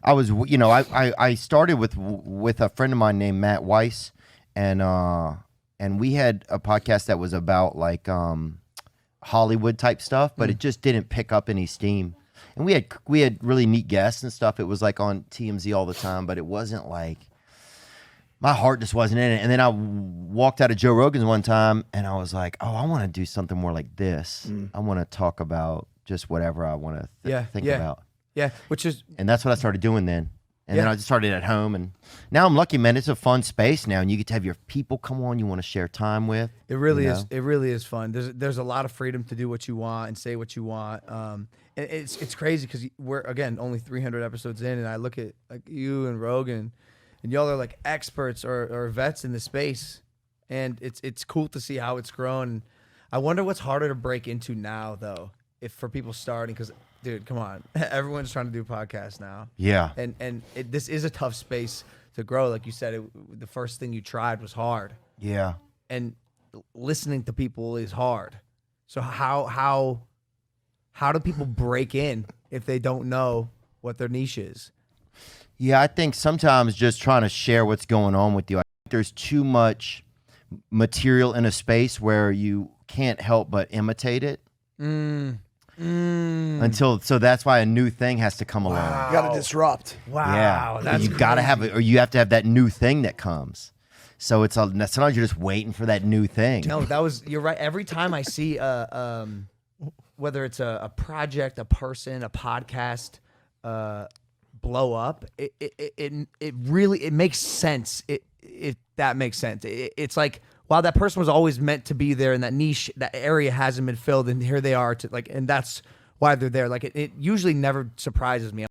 I was, I started with a friend of mine named Matt Weiss, and we had a podcast that was about like Hollywood type stuff, but it just didn't pick up any steam. And we had really neat guests and stuff. It was like on TMZ all the time, but it wasn't like my heart just wasn't in it. And then I walked out of Joe Rogan's one time, and I was like, oh, I want to do something more like this. I want to talk about just whatever I want to think about. Yeah, which is, And that's what I started doing then. And then I just started at home, and now I'm lucky, man. It's a fun space now, and you get to have your people come on you want to share time with. it really is. It really is fun. There's a lot of freedom to do what you want and say what you want. It's crazy because we're again only 300 episodes in, and I look at like you and Rogan, and y'all are like experts or vets in the space, and it's cool to see how it's grown. I wonder what's harder to break into now, though, if for people starting, because dude, come on, everyone's trying to do podcasts now. Yeah. And this is a tough space to grow. Like you said, the first thing you tried was hard. Yeah. And listening to people is hard. So how do people break in if they don't know what their niche is? Yeah, I think sometimes just trying to share what's going on with you. I think there's too much material in a space where you can't help but imitate it. So that's why a new thing has to come along. You got to disrupt. Wow. Yeah, you got to have it, or you have to have that new thing that comes. So sometimes you're just waiting for that new thing. No, you're right. Every time I see whether it's a project, a person, a podcast blow up, it really makes sense. If that makes sense. It's like, wow, that person was always meant to be there in that niche, that area hasn't been filled, and here they are and that's why they're there. Like it usually never surprises me.